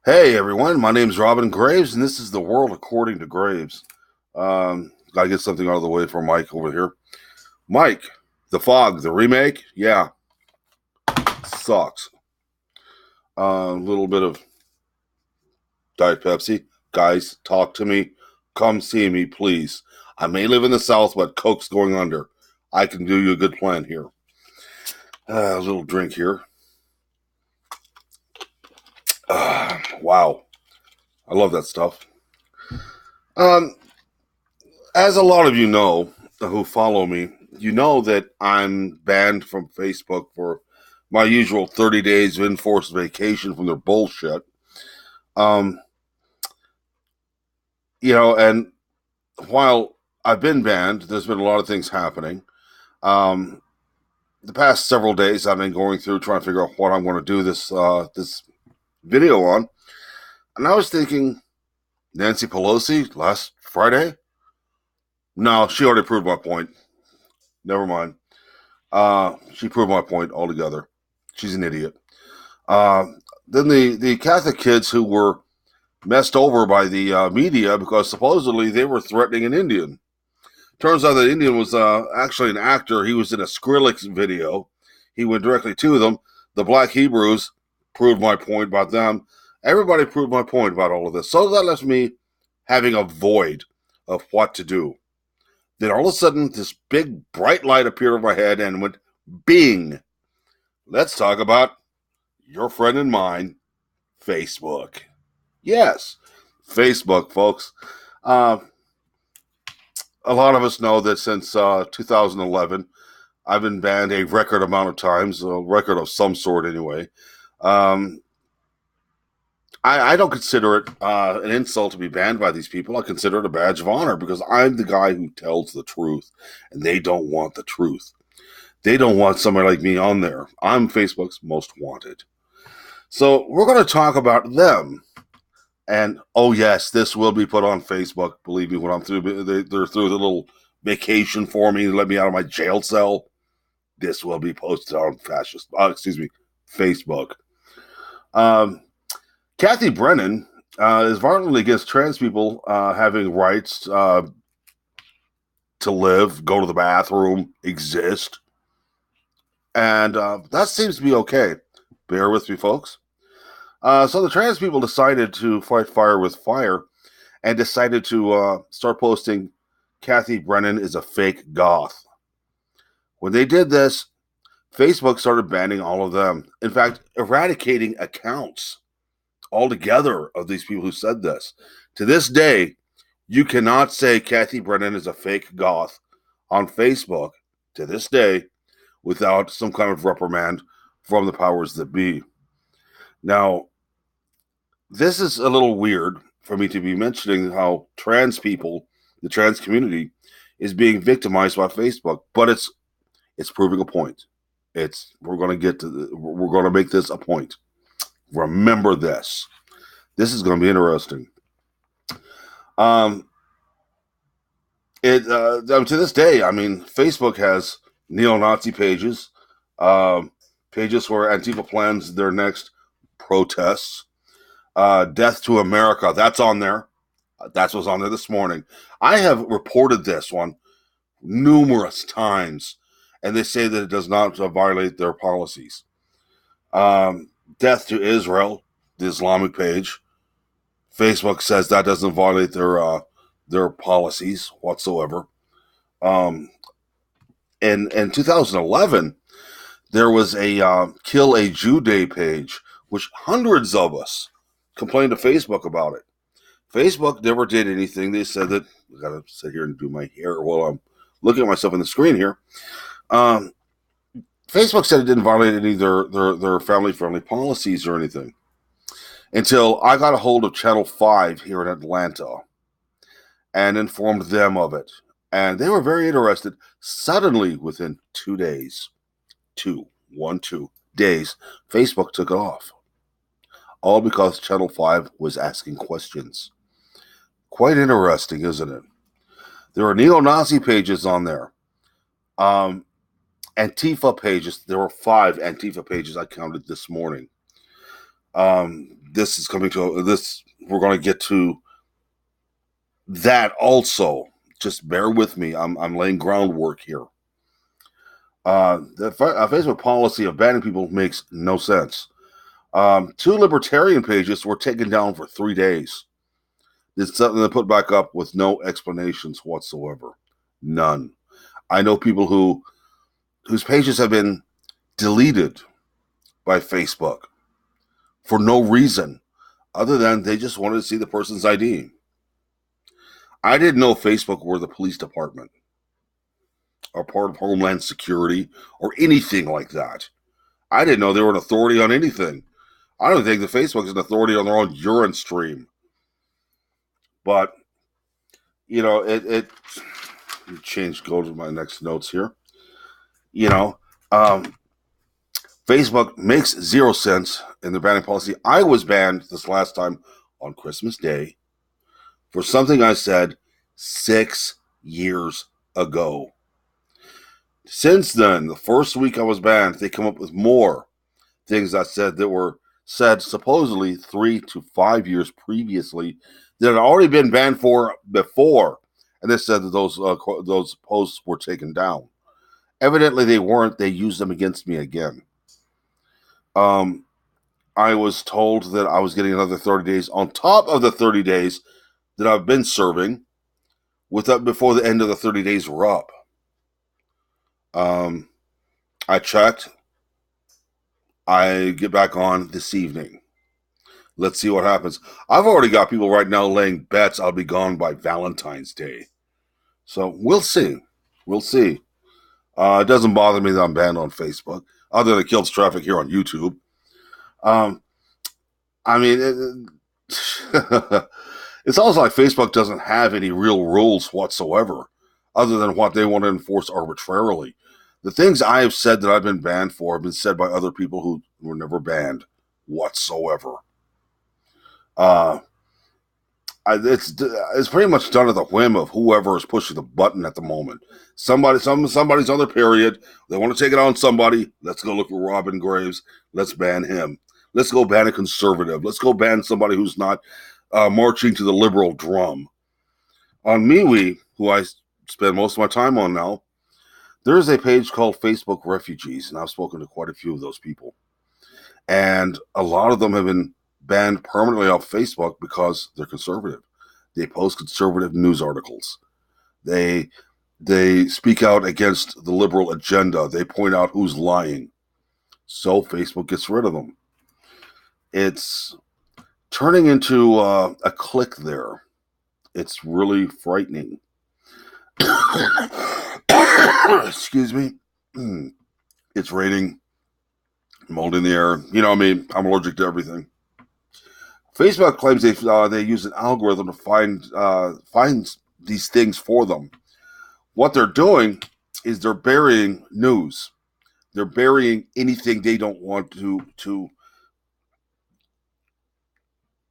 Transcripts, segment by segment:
Hey everyone, my name's Robin Graves, and this is the world according to Graves. Gotta get something out of the way for Mike over here. Mike, The Fog, the remake, yeah, sucks. A little bit of Diet Pepsi. Guys, talk to me. Come see me, please. I may live in the South, but Coke's going under. I can do you a good plan here. A little drink here. Wow, I love that stuff. Um, as a lot of you know who follow me, you know that I'm banned from Facebook for my usual 30 days of enforced vacation from their bullshit. Um, and while I've been banned, there's been a lot of things happening. Um, the past several days, I've been going through trying to figure out what I'm going to do this video on, and I was thinking, Nancy Pelosi last Friday. No, she already proved my point. Never mind. She proved my point altogether. She's an idiot. Uh, then the Catholic kids who were messed over by the media because supposedly they were threatening an Indian. Turns out that Indian was actually an actor. He was in a Skrillex video. He went directly to them. The Black Hebrews proved my point about them. Everybody proved my point about all of this. So that left me having a void of what to do. Then all of a sudden, this big bright light appeared over my head and went bing. Let's talk about your friend and mine, Facebook. Yes, Facebook, folks. A lot of us know that since 2011, I've been banned a record amount of times, a record of some sort anyway. I don't consider it an insult to be banned by these people. I consider it a badge of honor because I'm the guy who tells the truth, and they don't want the truth. They don't want somebody like me on there. I'm Facebook's most wanted. So we're going to talk about them. And, oh, yes, this will be put on Facebook. Believe me, when I'm through, they're through the little vacation for me to let me out of my jail cell. This will be posted on Facebook. Kathy Brennan is violently against trans people having rights to live, go to the bathroom, exist. And that seems to be okay. Bear with me, folks. So the trans people decided to fight fire with fire and decided to start posting Kathy Brennan is a fake goth. When they did this, Facebook started banning all of them. In fact, eradicating accounts altogether of these people who said this. To this day, you cannot say Kathy Brennan is a fake goth on Facebook to this day without some kind of reprimand from the powers that be. Now, this is a little weird for me to be mentioning how trans people, the trans community, is being victimized by Facebook, but it's proving a point. We're going to make this a point. Remember this. This is going to be interesting. To this day, I mean, Facebook has neo-Nazi pages, pages where Antifa plans their next protests. Death to America, that's on there. That's what's on there this morning. I have reported this one numerous times, and they say that it does not violate their policies. Death to Israel, the Islamic page. Facebook says that doesn't violate their policies whatsoever. In 2011, there was a Kill a Jew Day page, which hundreds of us complained to Facebook about it. Facebook never did anything. They said that I gotta sit here and do my hair while I'm looking at myself on the screen here. Facebook said it didn't violate any of their family-friendly policies or anything until I got a hold of Channel 5 here in Atlanta and informed them of it. And they were very interested. Suddenly, within 2 days, 2 days, Facebook took it off. All because Channel 5 was asking questions. Quite interesting, isn't it? There are neo-Nazi pages on there. Antifa pages. There were 5 Antifa pages I counted this morning. this is coming to this. We're going to get to that also. Just bear with me. I'm laying groundwork here. The Facebook policy of banning people makes no sense. 2 libertarian pages were taken down for 3 days. It's something they put back up with no explanations whatsoever. None. I know people whose pages have been deleted by Facebook for no reason other than they just wanted to see the person's ID. I didn't know Facebook were the police department or part of Homeland Security or anything like that. I didn't know they were an authority on anything. I don't think that Facebook is an authority on their own urine stream. But, you know, go to my next notes here. You know, Facebook makes 0 sense in their banning policy. I was banned this last time on Christmas Day for something I said 6 years ago. Since then, the first week I was banned, they come up with more things I said that were said supposedly 3 to 5 years previously that had already been banned for before, and they said that those posts were taken down. Evidently, they weren't. They used them against me again. I was told that I was getting another 30 days on top of the 30 days that I've been serving, before the end of the 30 days were up. I checked. I get back on this evening. Let's see what happens. I've already got people right now laying bets I'll be gone by Valentine's Day. So we'll see. We'll see. It doesn't bother me that I'm banned on Facebook, other than it kills traffic here on YouTube. I mean, it's almost like Facebook doesn't have any real rules whatsoever, other than what they want to enforce arbitrarily. The things I have said that I've been banned for have been said by other people who were never banned whatsoever. It's pretty much done at the whim of whoever is pushing the button at the moment. Somebody's on their period. They want to take it on somebody. Let's go look for Robin Graves. Let's ban him. Let's go ban a conservative. Let's go ban somebody who's not marching to the liberal drum. On MeWe, who I spend most of my time on now, there is a page called Facebook Refugees, and I've spoken to quite a few of those people. And a lot of them have been banned permanently off Facebook because they're conservative. They post conservative news articles. They speak out against the liberal agenda. They point out who's lying. So Facebook gets rid of them. It's turning into a clique there. It's really frightening. Excuse me. It's raining. Mold in the air. You know what I mean? I'm allergic to everything. Facebook claims they use an algorithm to find these things for them. What they're doing is they're burying news. They're burying anything they don't want to.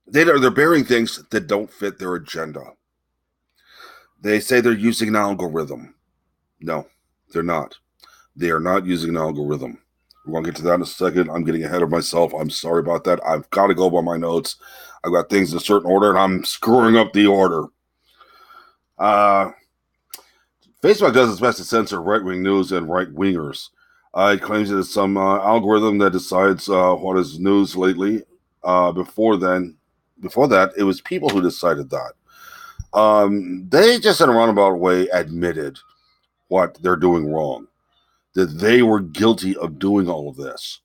They're burying things that don't fit their agenda. They say they're using an algorithm. No, they're not. They are not using an algorithm. We're going to get to that in a second. I'm getting ahead of myself. I'm sorry about that. I've got to go by my notes. I've got things in a certain order, and I'm screwing up the order. Facebook does its best to censor right-wing news and right-wingers. It claims that it's some algorithm that decides what is news lately. Before that, it was people who decided that. They just in a roundabout way admitted what they're doing wrong, that they were guilty of doing all of this.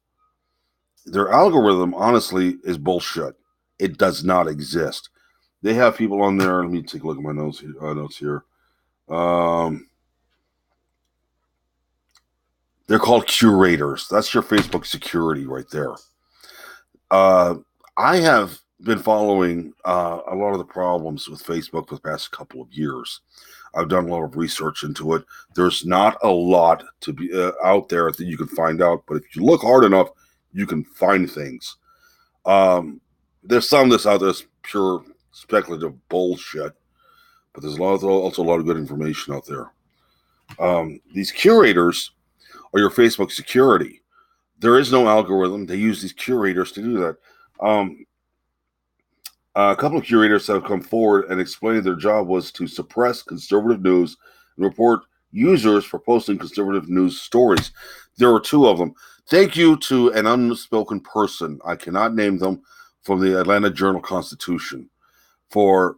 Their algorithm, honestly, is bullshit. It does not exist. They have people on there. Let me take a look at my notes here. They're called curators. That's your Facebook security right there. I have been following a lot of the problems with Facebook for the past couple of years. I've done a lot of research into it. There's not a lot to be out there that you can find out, but if you look hard enough, you can find things. There's some that's out there that's pure speculative bullshit, but there's also a lot of good information out there. These curators are your Facebook security. There is no algorithm. They use these curators to do that. A couple of curators have come forward and explained their job was to suppress conservative news and report users for posting conservative news stories. There were two of them. Thank you to an unspoken person, I cannot name them, from the Atlanta Journal-Constitution for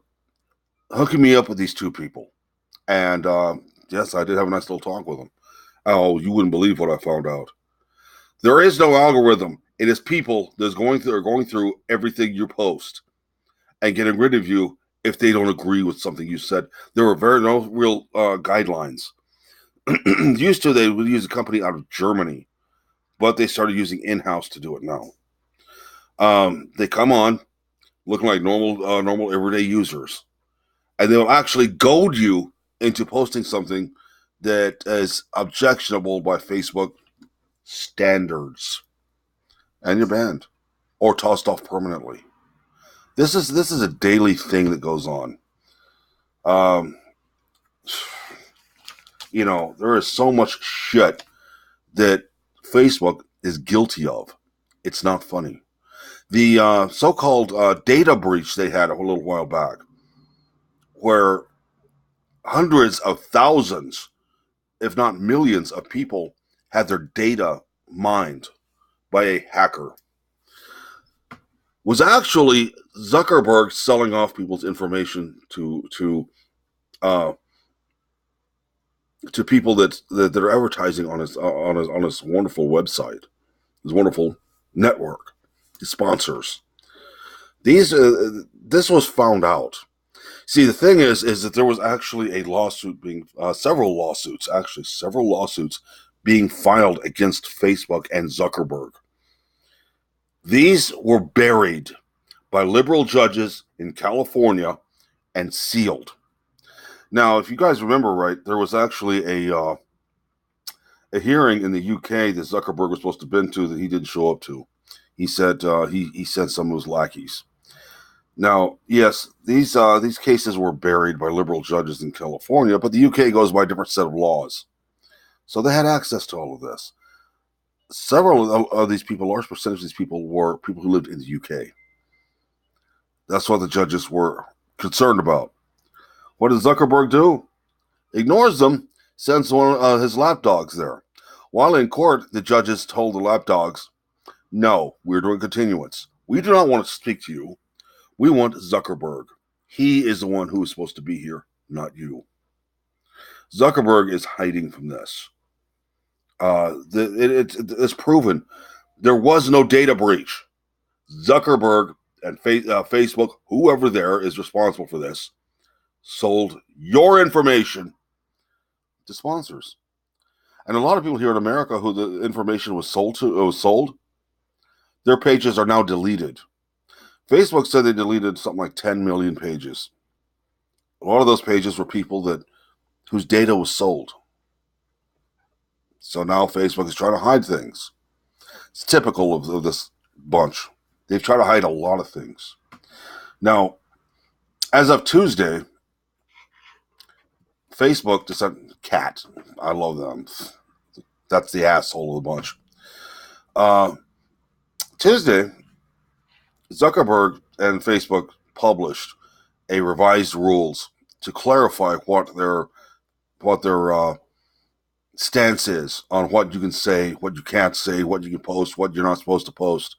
hooking me up with these two people. And yes, I did have a nice little talk with them. Oh, you wouldn't believe what I found out. There is no algorithm. It is people that's going through everything you post and getting rid of you if they don't agree with something you said. There were no real guidelines. Used to, they would use a company out of Germany, but they started using in-house to do it now. They come on looking like normal everyday users, and they'll actually goad you into posting something that is objectionable by Facebook standards, and you're banned or tossed off permanently. This is a daily thing that goes on. There is so much shit that Facebook is guilty of. It's not funny. The so-called data breach they had a little while back, where hundreds of thousands, if not millions, of people had their data mined by a hacker, was actually Zuckerberg selling off people's information to people that are advertising on his wonderful website, his wonderful network, his sponsors. This was found out. See, the thing is that there was actually several lawsuits being filed against Facebook and Zuckerberg. These were buried by liberal judges in California and sealed. Now, if you guys remember right, there was actually a hearing in the UK that Zuckerberg was supposed to have been to that he didn't show up to. He said he sent some of his lackeys. Now, yes, these cases were buried by liberal judges in California, but the UK goes by a different set of laws. So they had access to all of this. Several of these people, a large percentage of these people, were people who lived in the UK. That's what the judges were concerned about. What does Zuckerberg do? Ignores them, sends one of his lapdogs there. While in court, the judges told the lapdogs, no, we're doing continuance. We do not want to speak to you. We want Zuckerberg. He is the one who is supposed to be here, not you. Zuckerberg is hiding from this. It's proven. There was no data breach. Zuckerberg and Facebook, whoever there is responsible for this, sold your information to sponsors. And a lot of people here in America who the information was sold, their pages are now deleted. Facebook said they deleted something like 10 million pages. A lot of those pages were people whose data was sold. So now Facebook is trying to hide things. It's typical of this bunch. They've tried to hide a lot of things. Now, as of Tuesday, Facebook decided, cat, I love them. That's the asshole of the bunch. Tuesday, Zuckerberg and Facebook published a revised rules to clarify what their stance is on what you can say, what you can't say, what you can post, what you're not supposed to post.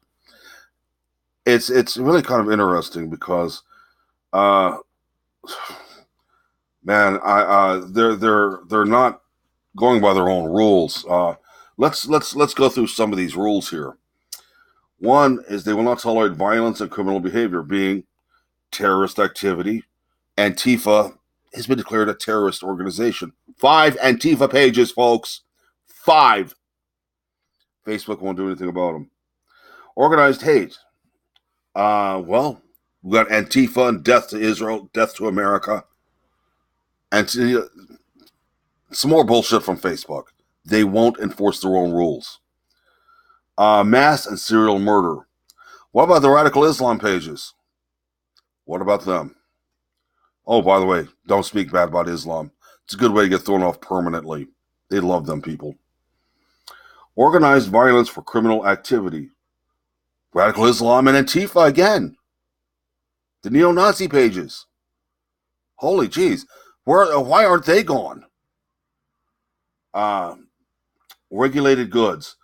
It's really kind of interesting because, man, they're not going by their own rules. Let's go through some of these rules here. One is they will not tolerate violence and criminal behavior, being terrorist activity. Antifa has been declared a terrorist organization. 5 Antifa pages, folks. 5. Facebook won't do anything about them. Organized hate. Well, we got Antifa and death to Israel, death to America. And some more bullshit from Facebook. They won't enforce their own rules. Mass and serial murder. What about the radical Islam pages? What about them? Oh, by the way, don't speak bad about Islam. It's a good way to get thrown off permanently. They love them people. Organized violence for criminal activity. Radical Islam and Antifa again. The neo-Nazi pages. Holy jeez. Why aren't they gone? Regulated goods.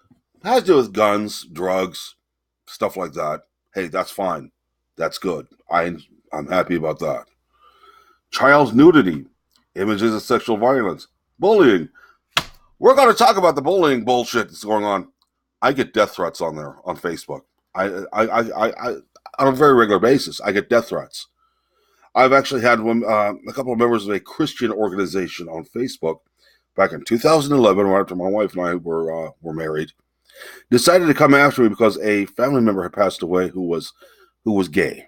Has to do with guns, drugs, stuff like that. Hey, that's fine. That's good. I'm happy about that. Child nudity. Images of sexual violence. Bullying. We're going to talk about the bullying bullshit that's going on. I get death threats on there, on Facebook. I on a very regular basis, I get death threats. I've actually had a couple of members of a Christian organization on Facebook back in 2011, right after my wife and I were married, decided to come after me because a family member had passed away who was gay.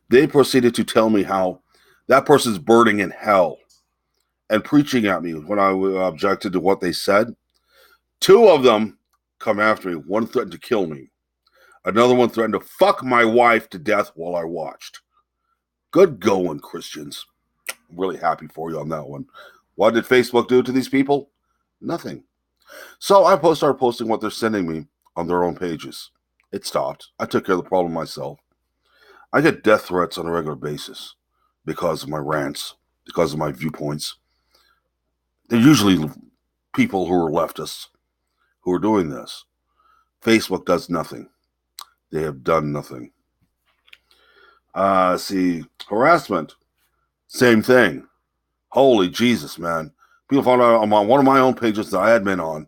They proceeded to tell me how that person's burning in hell and preaching at me when I objected to what they said. Two of them come after me. One threatened to kill me. Another one threatened to fuck my wife to death while I watched. Good going, Christians. I'm really happy for you on that one. What did Facebook do to these people? Nothing. So I started posting what they're sending me on their own pages. It stopped. I took care of the problem myself. I get death threats on a regular basis because of my rants, because of my viewpoints. They're usually people who are leftists who are doing this. Facebook does nothing. They have done nothing. Harassment. Same thing. Holy Jesus, man. People found out on one of my own pages that I had been on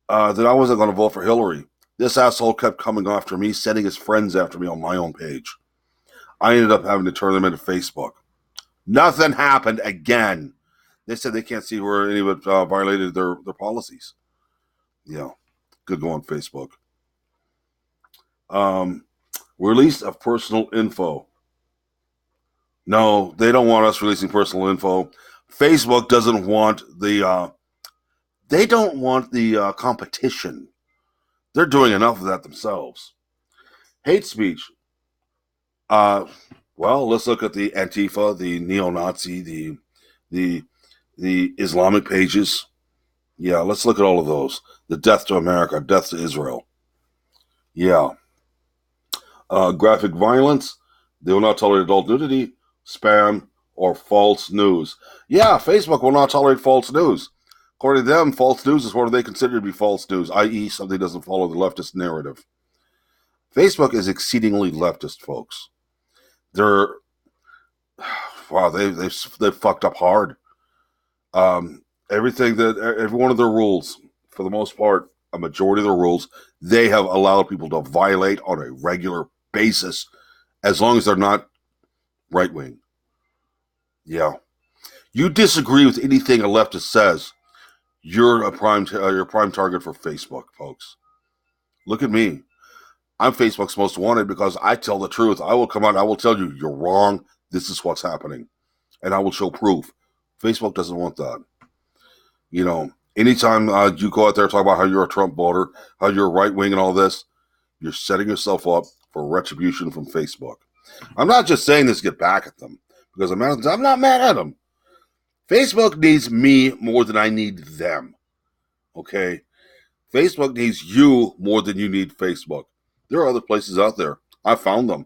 that I wasn't going to vote for Hillary. This asshole kept coming after me, sending his friends after me on my own page. I ended up having to turn them into Facebook. Nothing happened again. They said they can't see where any of it violated their policies. Yeah. Good going, Facebook. Release of personal info. No, they don't want us releasing personal info. Facebook doesn't want the competition. They're doing enough of that themselves. Hate speech. Well, let's look at the Antifa, the neo-Nazi, the Islamic pages. Yeah, let's look at all of those. The death to America, death to Israel. Yeah. Graphic violence. They will not tolerate adult nudity, spam, or false news. Yeah, Facebook will not tolerate false news. According to them, false news is what they consider to be false news, i.e. something doesn't follow the leftist narrative. Facebook is exceedingly leftist, folks. They're they've fucked up hard. Every one of their rules, for the most part, a majority of the rules, they have allowed people to violate on a regular basis, as long as they're not right wing. Yeah, you disagree with anything a leftist says, you're a prime target for Facebook, folks. Look at me. I'm Facebook's most wanted because I tell the truth. I will come out. I will tell you, you're wrong. This is what's happening. And I will show proof. Facebook doesn't want that. You know, anytime you go out there and talk about how you're a Trump voter, how you're right wing and all this, you're setting yourself up for retribution from Facebook. I'm not just saying this to get back at them because I'm not mad at them. Facebook needs me more than I need them. Okay? Facebook needs you more than you need Facebook. There are other places out there. I found them.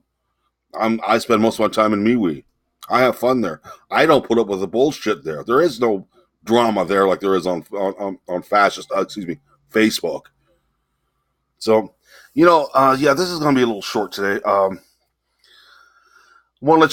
I spend most of my time in MeWe. I have fun there. I don't put up with the bullshit there. There is no drama there like there is on Fascist, Facebook. So, this is going to be a little short today. I want to let you